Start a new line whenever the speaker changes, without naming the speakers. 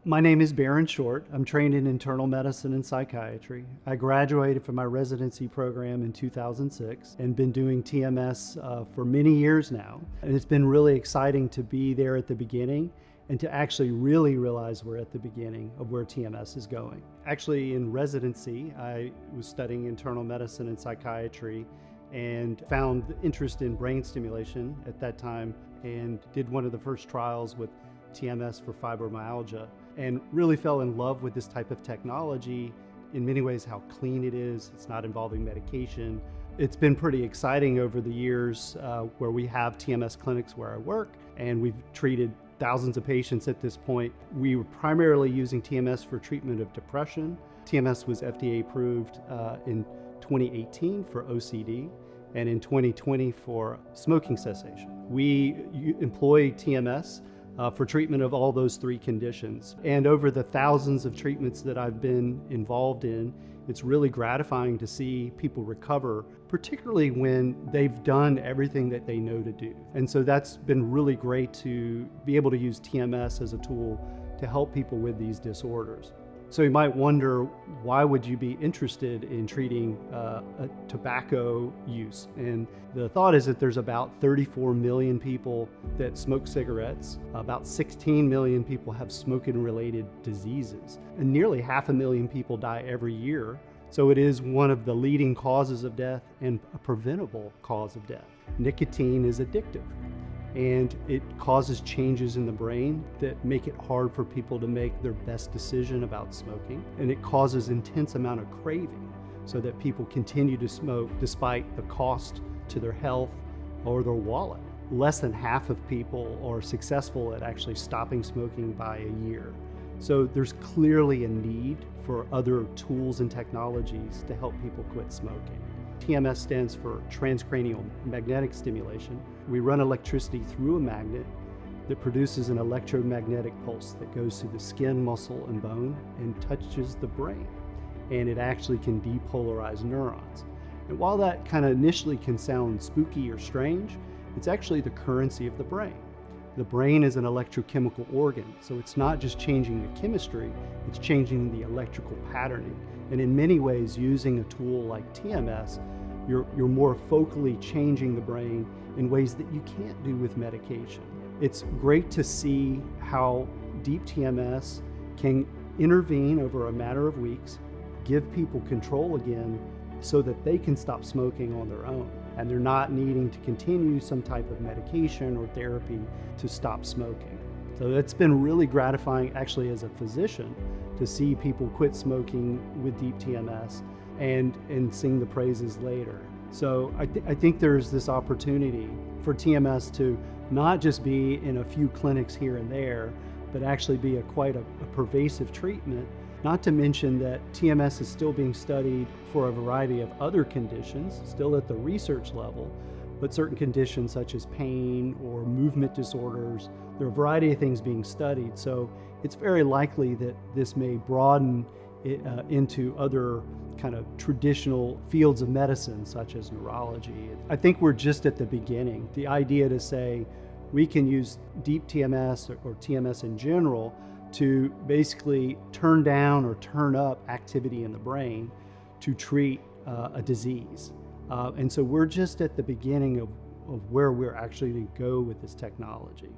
My name is Baron Short. I'm trained in internal medicine and psychiatry. I graduated from my residency program in 2006 and been doing TMS for many years now. And it's been really exciting to be there at the beginning and to actually really realize we're at the beginning of where TMS is going. Actually, in residency, I was studying internal medicine and psychiatry and found interest in brain stimulation at that time and did one of the first trials with TMS for fibromyalgia and really fell in love with this type of technology. In many ways, how clean it is. It's not involving medication. It's been pretty exciting over the years where we have TMS clinics where I work, and we've treated thousands of patients at this point. We were primarily using TMS for treatment of depression. TMS was FDA approved in 2018 for OCD and in 2020 for smoking cessation. We employ TMS for treatment of all those three conditions. And over the thousands of treatments that I've been involved in, it's really gratifying to see people recover, particularly when they've done everything that they know to do. And so that's been really great to be able to use TMS as a tool to help people with these disorders. So you might wonder, why would you be interested in treating tobacco use? And the thought is that there's about 34 million people that smoke cigarettes. About 16 million people have smoking-related diseases. And nearly 500,000 people die every year. So it is one of the leading causes of death and a preventable cause of death. Nicotine is addictive, and it causes changes in the brain that make it hard for people to make their best decision about smoking. And it causes intense amount of craving so that people continue to smoke despite the cost to their health or their wallet. Less than half of people are successful at actually stopping smoking by a year. So there's clearly a need for other tools and technologies to help people quit smoking. TMS stands for transcranial magnetic stimulation. We run electricity through a magnet that produces an electromagnetic pulse that goes through the skin, muscle, and bone and touches the brain. And it actually can depolarize neurons. And while that kind of initially can sound spooky or strange, it's actually the currency of the brain. The brain is an electrochemical organ, so it's not just changing the chemistry, it's changing the electrical patterning. And in many ways, using a tool like TMS, you're more focally changing the brain in ways that you can't do with medication. It's great to see how deep TMS can intervene over a matter of weeks, give people control again so that they can stop smoking on their own. And they're not needing to continue some type of medication or therapy to stop smoking. So it's been really gratifying, actually, as a physician, to see people quit smoking with deep TMS and sing the praises later. So I think there's this opportunity for TMS to not just be in a few clinics here and there, but actually be quite a pervasive treatment. Not to mention that TMS is still being studied for a variety of other conditions, still at the research level, but certain conditions such as pain or movement disorders, there are a variety of things being studied. So it's very likely that this may broaden into other kind of traditional fields of medicine, such as neurology. I think we're just at the beginning. The idea to say we can use deep TMS or TMS in general to basically turn down or turn up activity in the brain to treat a disease. And so we're just at the beginning of where we're actually going to go with this technology.